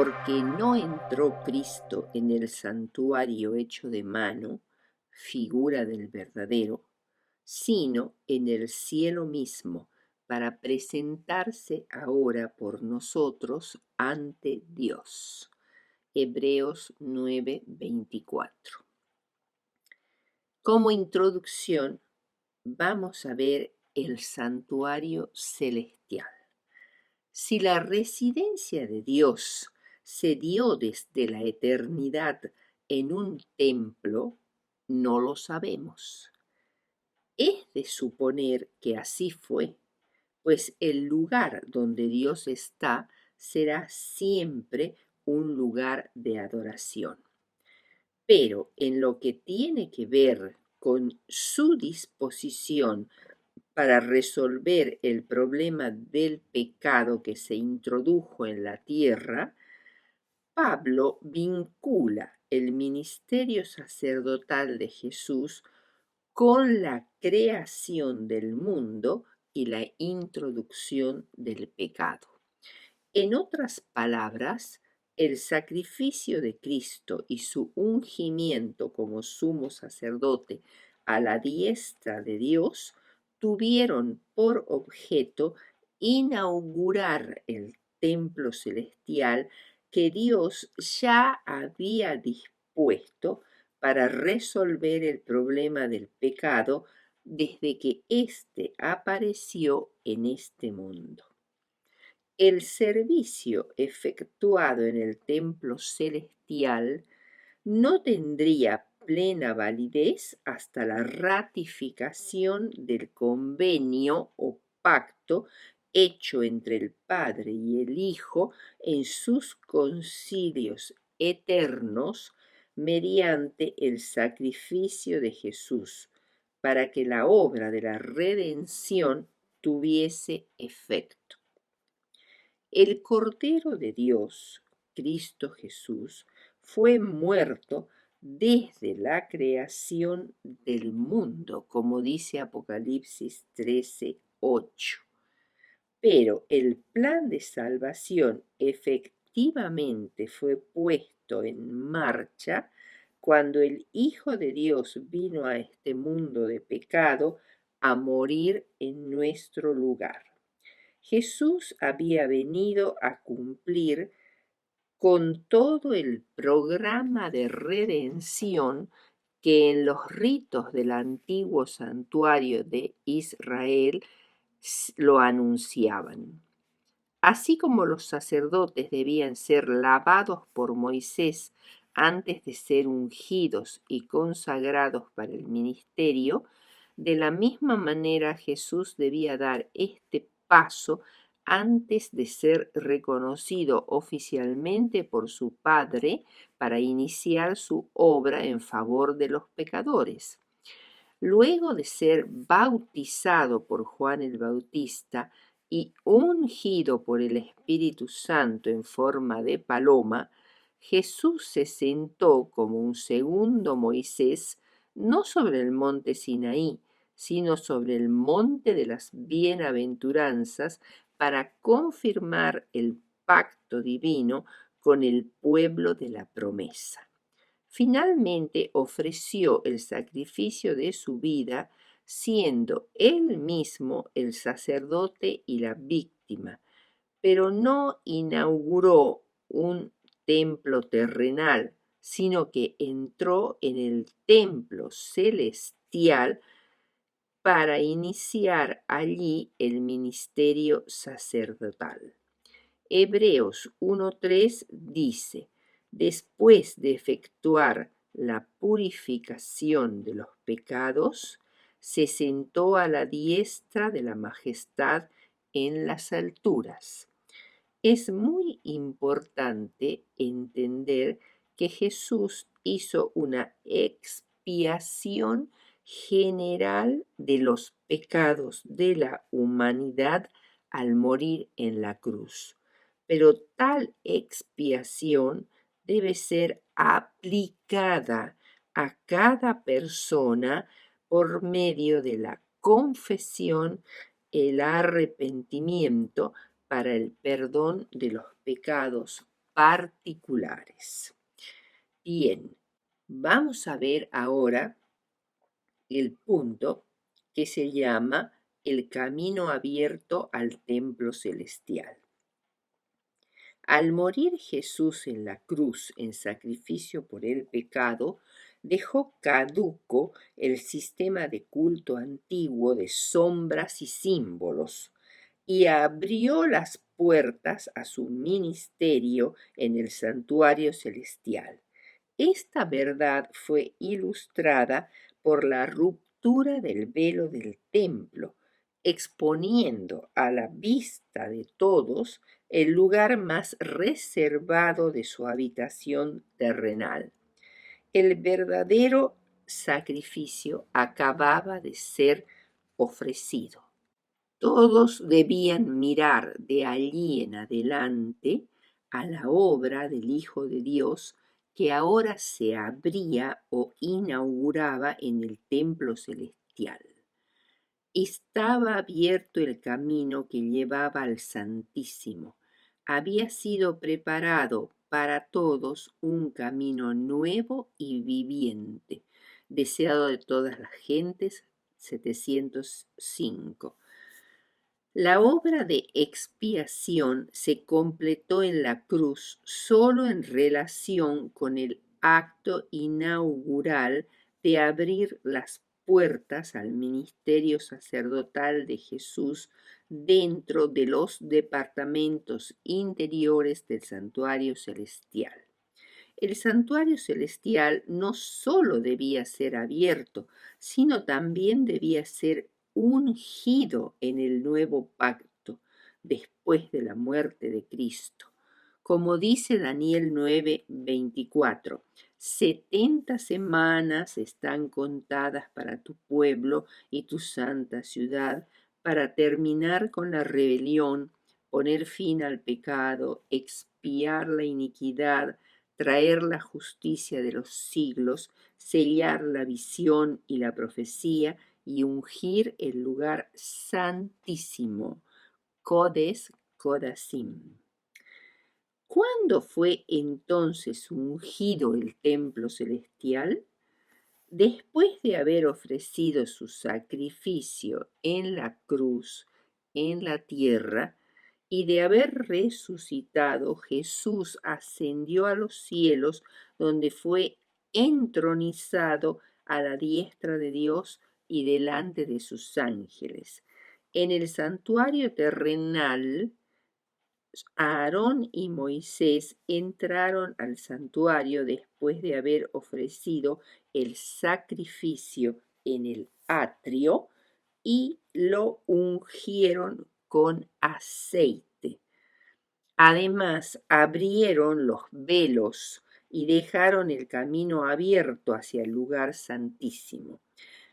porque no entró Cristo en el santuario hecho de mano, figura del verdadero, sino en el cielo mismo, para presentarse ahora por nosotros ante Dios. Hebreos 9:24. Como introducción, vamos a ver el santuario celestial. Si la residencia de Dios se dio desde la eternidad en un templo, no lo sabemos. Es de suponer que así fue, pues el lugar donde Dios está será siempre un lugar de adoración. Pero en lo que tiene que ver con su disposición para resolver el problema del pecado que se introdujo en la tierra, Pablo vincula el ministerio sacerdotal de Jesús con la creación del mundo y la introducción del pecado. En otras palabras, el sacrificio de Cristo y su ungimiento como sumo sacerdote a la diestra de Dios tuvieron por objeto inaugurar el templo celestial que Dios ya había dispuesto para resolver el problema del pecado desde que éste apareció en este mundo. El servicio efectuado en el templo celestial no tendría plena validez hasta la ratificación del convenio o pacto hecho entre el Padre y el Hijo en sus concilios eternos mediante el sacrificio de Jesús, para que la obra de la redención tuviese efecto. El Cordero de Dios, Cristo Jesús, fue muerto desde la creación del mundo, como dice Apocalipsis 13:8. Pero el plan de salvación efectivamente fue puesto en marcha cuando el Hijo de Dios vino a este mundo de pecado a morir en nuestro lugar. Jesús había venido a cumplir con todo el programa de redención que en los ritos del antiguo santuario de Israel lo anunciaban. Así como los sacerdotes debían ser lavados por Moisés antes de ser ungidos y consagrados para el ministerio, de la misma manera Jesús debía dar este paso antes de ser reconocido oficialmente por su Padre para iniciar su obra en favor de los pecadores. Luego de ser bautizado por Juan el Bautista y ungido por el Espíritu Santo en forma de paloma, Jesús se sentó como un segundo Moisés, no sobre el monte Sinaí, sino sobre el monte de las bienaventuranzas, para confirmar el pacto divino con el pueblo de la promesa. Finalmente ofreció el sacrificio de su vida, siendo él mismo el sacerdote y la víctima, pero no inauguró un templo terrenal, sino que entró en el templo celestial para iniciar allí el ministerio sacerdotal. Hebreos 1:3 dice: después de efectuar la purificación de los pecados, se sentó a la diestra de la majestad en las alturas. Es muy importante entender que Jesús hizo una expiación general de los pecados de la humanidad al morir en la cruz. Pero tal expiación debe ser aplicada a cada persona por medio de la confesión, el arrepentimiento para el perdón de los pecados particulares. Bien, vamos a ver ahora el punto que se llama el camino abierto al templo celestial. Al morir Jesús en la cruz en sacrificio por el pecado, dejó caduco el sistema de culto antiguo de sombras y símbolos y abrió las puertas a su ministerio en el santuario celestial. Esta verdad fue ilustrada por la ruptura del velo del templo, exponiendo a la vista de todos el lugar más reservado de su habitación terrenal. El verdadero sacrificio acababa de ser ofrecido. Todos debían mirar de allí en adelante a la obra del Hijo de Dios que ahora se abría o inauguraba en el templo celestial. Estaba abierto el camino que llevaba al Santísimo. Había sido preparado para todos un camino nuevo y viviente, deseado de todas las gentes. 705. La obra de expiación se completó en la cruz solo en relación con el acto inaugural de abrir las puertas al ministerio sacerdotal de Jesús dentro de los departamentos interiores del santuario celestial. El santuario celestial no solo debía ser abierto, sino también debía ser ungido en el nuevo pacto después de la muerte de Cristo. Como dice Daniel 9:24, 70 semanas están contadas para tu pueblo y tu santa ciudad para terminar con la rebelión, poner fin al pecado, expiar la iniquidad, traer la justicia de los siglos, sellar la visión y la profecía y ungir el lugar santísimo. Codes Codacim. ¿Cuándo fue entonces ungido el templo celestial? Después de haber ofrecido su sacrificio en la cruz, en la tierra, y de haber resucitado, Jesús ascendió a los cielos, donde fue entronizado a la diestra de Dios y delante de sus ángeles. En el santuario terrenal, Aarón y Moisés entraron al santuario después de haber ofrecido el sacrificio en el atrio y lo ungieron con aceite. Además, abrieron los velos y dejaron el camino abierto hacia el lugar santísimo.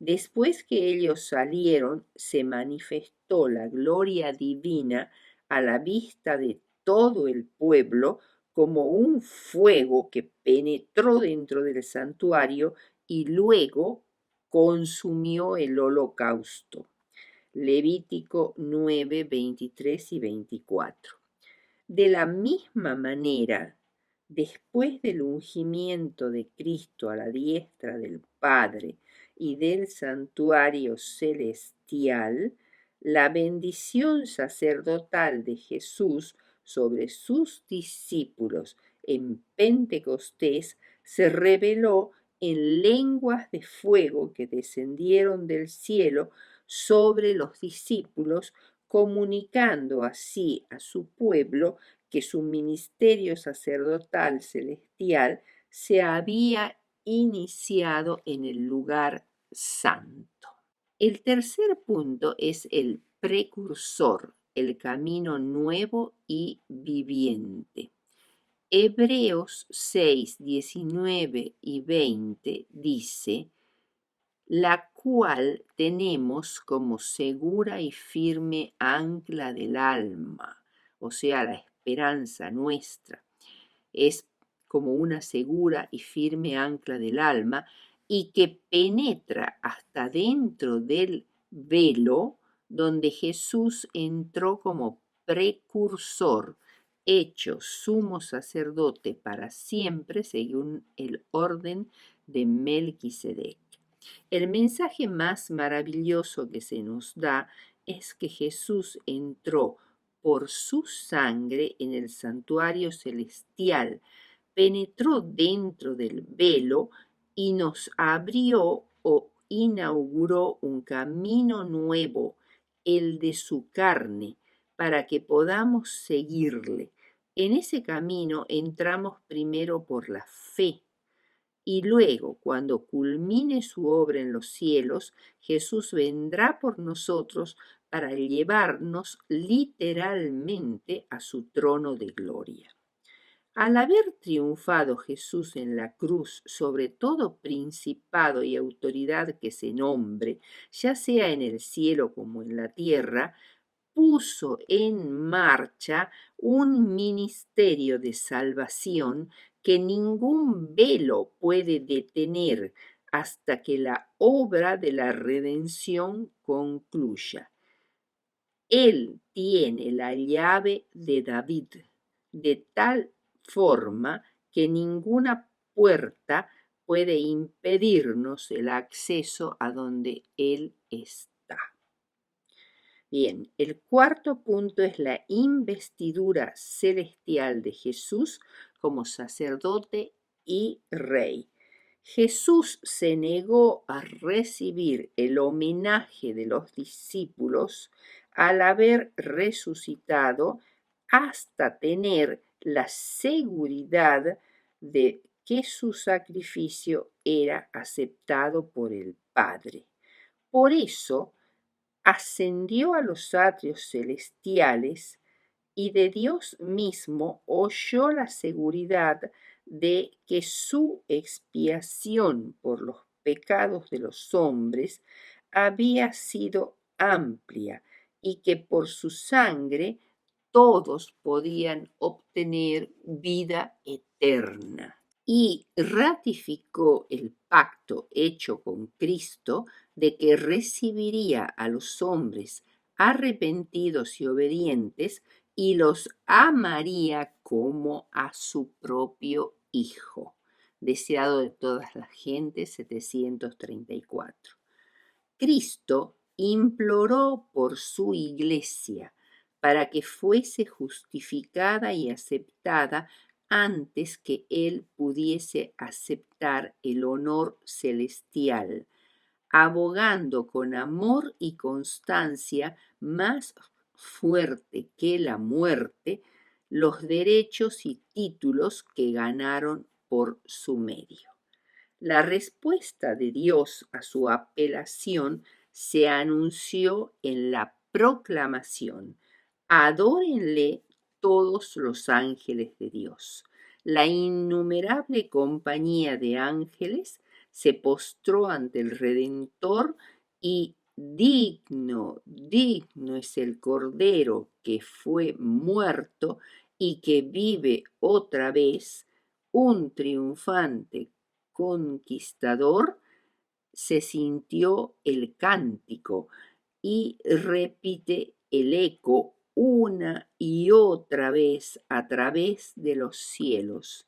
Después que ellos salieron, se manifestó la gloria divina a la vista de todo el pueblo como un fuego que penetró dentro del santuario y luego consumió el holocausto. Levítico 9, 23 y 24. De la misma manera, después del ungimiento de Cristo a la diestra del Padre y del santuario celestial, la bendición sacerdotal de Jesús sobre sus discípulos en Pentecostés se reveló en lenguas de fuego que descendieron del cielo sobre los discípulos, comunicando así a su pueblo que su ministerio sacerdotal celestial se había iniciado en el lugar santo. El tercer punto es el precursor, el camino nuevo y viviente. Hebreos 6, 19 y 20 dice: la cual tenemos como segura y firme ancla del alma, o sea, la esperanza nuestra. Es como una segura y firme ancla del alma y que penetra hasta dentro del velo donde Jesús entró como precursor, hecho sumo sacerdote para siempre según el orden de Melquisedec. El mensaje más maravilloso que se nos da es que Jesús entró por su sangre en el santuario celestial, penetró dentro del velo y nos abrió o inauguró un camino nuevo, el de su carne, para que podamos seguirle. En ese camino entramos primero por la fe y luego, cuando culmine su obra en los cielos, Jesús vendrá por nosotros para llevarnos literalmente a su trono de gloria. Al haber triunfado Jesús en la cruz sobre todo principado y autoridad que se nombre, ya sea en el cielo como en la tierra, puso en marcha un ministerio de salvación que ningún velo puede detener hasta que la obra de la redención concluya. Él tiene la llave de David, de tal forma que ninguna puerta puede impedirnos el acceso a donde Él está. Bien, el cuarto punto es la investidura celestial de Jesús como sacerdote y rey. Jesús se negó a recibir el homenaje de los discípulos al haber resucitado hasta tener la seguridad de que su sacrificio era aceptado por el Padre. Por eso, ascendió a los atrios celestiales y de Dios mismo oyó la seguridad de que su expiación por los pecados de los hombres había sido amplia y que por su sangre todos podían obtener vida eterna. Y ratificó el pacto hecho con Cristo de que recibiría a los hombres arrepentidos y obedientes y los amaría como a su propio Hijo. Deseado de todas las gentes, 734. Cristo imploró por su iglesia para que fuese justificada y aceptada antes que él pudiese aceptar el honor celestial, abogando con amor y constancia más fuerte que la muerte los derechos y títulos que ganaron por su medio. La respuesta de Dios a su apelación se anunció en la proclamación: adórenle todos los ángeles de Dios. La innumerable compañía de ángeles se postró ante el Redentor y digno, digno es el Cordero que fue muerto y que vive otra vez, un triunfante conquistador. Se sintió el cántico y repite el eco una y otra vez a través de los cielos.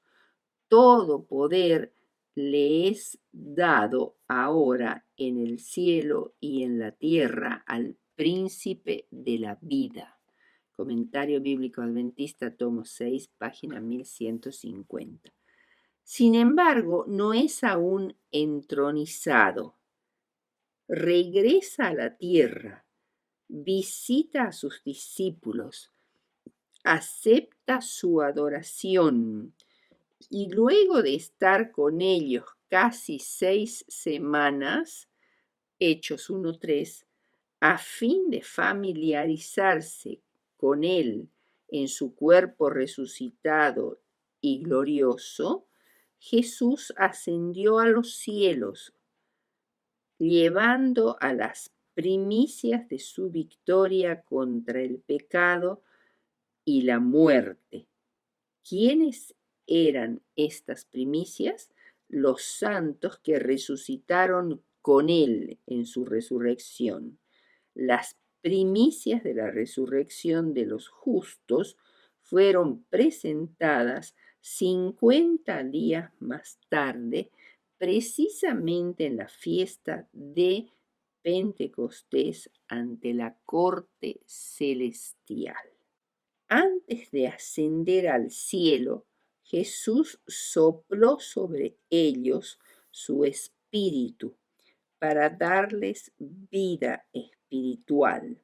Todo poder le es dado ahora en el cielo y en la tierra al príncipe de la vida. Comentario bíblico adventista, tomo 6, página 1150. Sin embargo, no es aún entronizado. Regresa a la tierra, visita a sus discípulos, acepta su adoración y luego de estar con ellos casi 6 semanas, Hechos 1:3, a fin de familiarizarse con él en su cuerpo resucitado y glorioso, Jesús ascendió a los cielos, llevando a las primicias de su victoria contra el pecado y la muerte. ¿Quiénes eran estas primicias? Los santos que resucitaron con él en su resurrección. Las primicias de la resurrección de los justos fueron presentadas 50 días más tarde, precisamente en la fiesta de Pentecostés ante la corte celestial. Antes de ascender al cielo, Jesús sopló sobre ellos su espíritu para darles vida espiritual.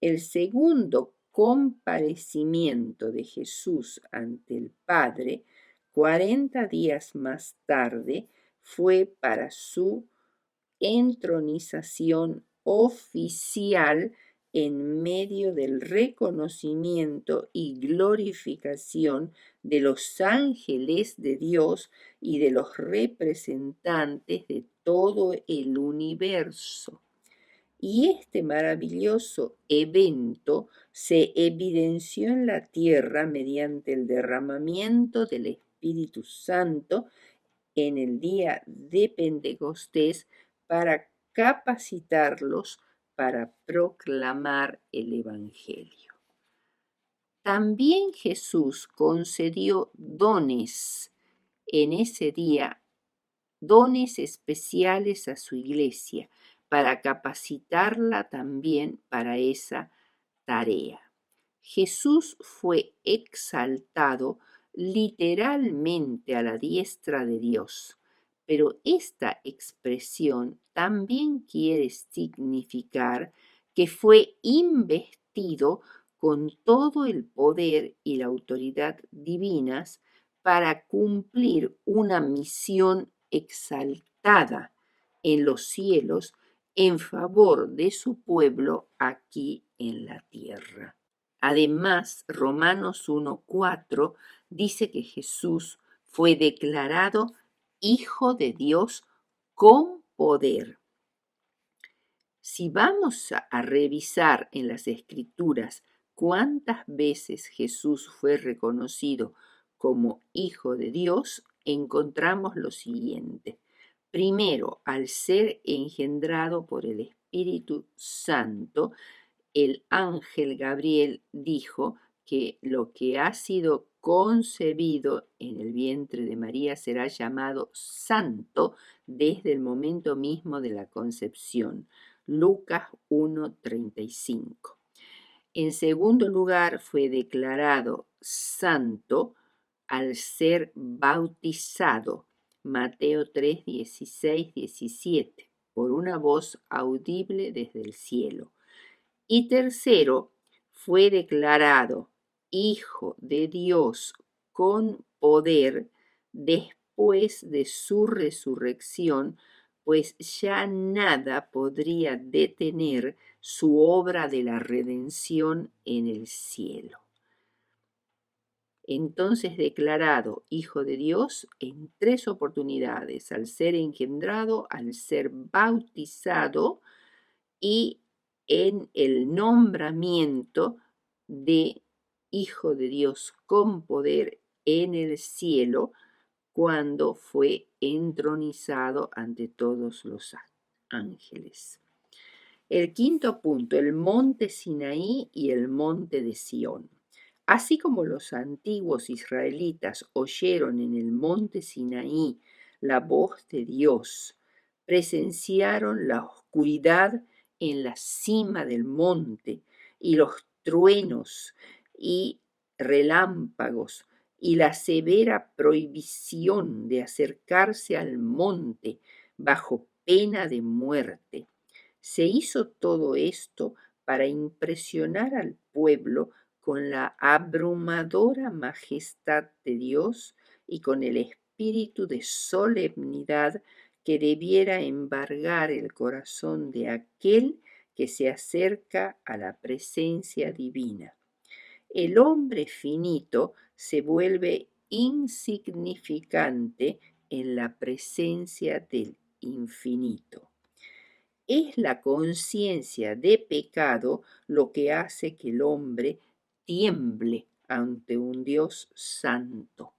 El segundo comparecimiento de Jesús ante el Padre, 40 días más tarde, fue para su entronización oficial en medio del reconocimiento y glorificación de los ángeles de Dios y de los representantes de todo el universo. Y este maravilloso evento se evidenció en la tierra mediante el derramamiento del Espíritu Santo en el día de Pentecostés para capacitarlos para proclamar el Evangelio. También Jesús concedió dones en ese día, dones especiales a su iglesia, para capacitarla también para esa tarea. Jesús fue exaltado literalmente a la diestra de Dios, pero esta expresión también quiere significar que fue investido con todo el poder y la autoridad divinas para cumplir una misión exaltada en los cielos en favor de su pueblo aquí en la tierra. Además, Romanos 1:4 dice que Jesús fue declarado Hijo de Dios con poder. Si vamos a revisar en las Escrituras cuántas veces Jesús fue reconocido como Hijo de Dios, encontramos lo siguiente. Primero, al ser engendrado por el Espíritu Santo, el ángel Gabriel dijo que lo que ha sido concebido en el vientre de María será llamado santo desde el momento mismo de la concepción. Lucas 1:35. En segundo lugar, fue declarado santo al ser bautizado. Mateo 3, 16, 17, por una voz audible desde el cielo. Y tercero, fue declarado Hijo de Dios con poder después de su resurrección, pues ya nada podría detener su obra de la redención en el cielo. Entonces declarado Hijo de Dios en 3 oportunidades, al ser engendrado, al ser bautizado y en el nombramiento de Hijo de Dios con poder en el cielo cuando fue entronizado ante todos los ángeles. El quinto punto, el monte Sinaí y el monte de Sión. Así como los antiguos israelitas oyeron en el monte Sinaí la voz de Dios, presenciaron la oscuridad en la cima del monte y los truenos y relámpagos y la severa prohibición de acercarse al monte bajo pena de muerte. Se hizo todo esto para impresionar al pueblo con la abrumadora majestad de Dios y con el espíritu de solemnidad que debiera embargar el corazón de aquel que se acerca a la presencia divina. El hombre finito se vuelve insignificante en la presencia del infinito. Es la conciencia de pecado lo que hace que el hombre tiemble ante un Dios santo.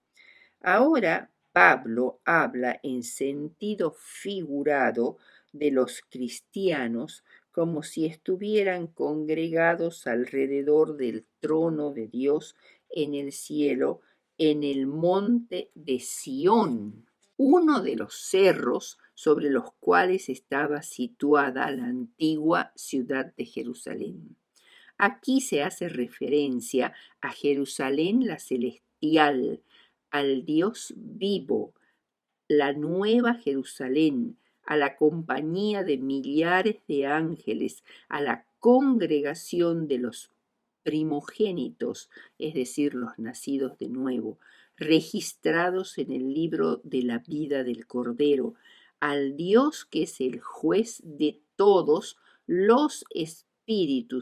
Ahora Pablo habla en sentido figurado de los cristianos como si estuvieran congregados alrededor del trono de Dios en el cielo, en el monte de Sión, uno de los cerros sobre los cuales estaba situada la antigua ciudad de Jerusalén. Aquí se hace referencia a Jerusalén la celestial, al Dios vivo, la nueva Jerusalén, a la compañía de millares de ángeles, a la congregación de los primogénitos, es decir, los nacidos de nuevo, registrados en el libro de la vida del Cordero, al Dios que es el juez de todos los espíritus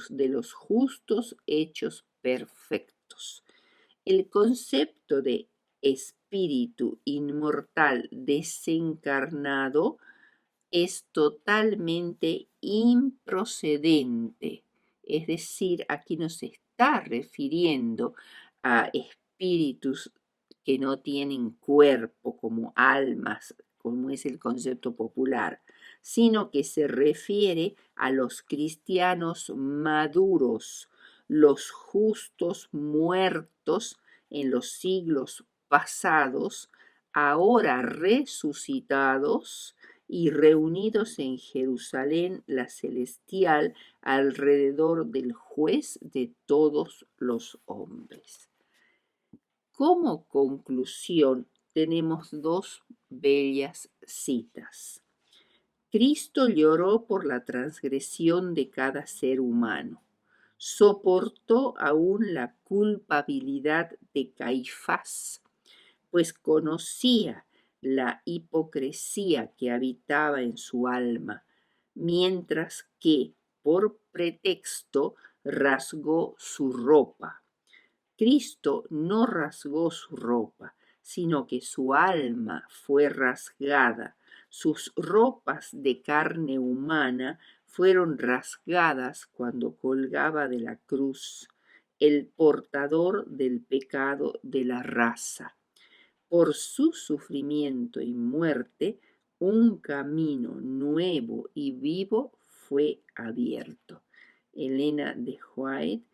de los justos hechos perfectos. El concepto de espíritu inmortal desencarnado es totalmente improcedente. Es decir, aquí no se está refiriendo a espíritus que no tienen cuerpo como almas, como es el concepto popular, sino que se refiere a los cristianos maduros, los justos muertos en los siglos pasados, ahora resucitados y reunidos en Jerusalén la celestial alrededor del juez de todos los hombres. Como conclusión tenemos dos bellas citas. Cristo lloró por la transgresión de cada ser humano. Soportó aún la culpabilidad de Caifás, pues conocía la hipocresía que habitaba en su alma, mientras que, por pretexto, rasgó su ropa. Cristo no rasgó su ropa, sino que su alma fue rasgada. Sus ropas de carne humana fueron rasgadas cuando colgaba de la cruz, el portador del pecado de la raza. Por su sufrimiento y muerte, un camino nuevo y vivo fue abierto. Elena de White,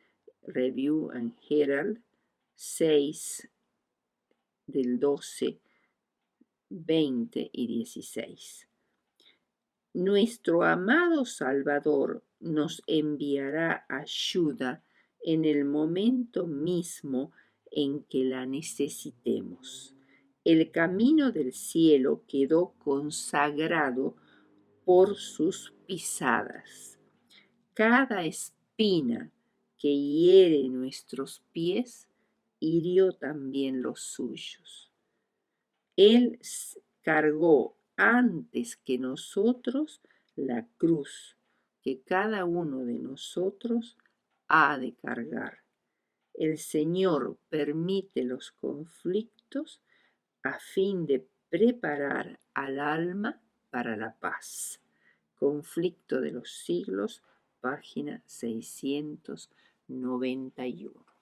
Review and Herald, 6 del 12, 20 y 16. Nuestro amado Salvador nos enviará ayuda en el momento mismo en que la necesitemos. El camino del cielo quedó consagrado por sus pisadas. Cada espina que hiere nuestros pies hirió también los suyos. Él cargó antes que nosotros la cruz que cada uno de nosotros ha de cargar. El Señor permite los conflictos a fin de preparar al alma para la paz. Conflicto de los siglos, página 691.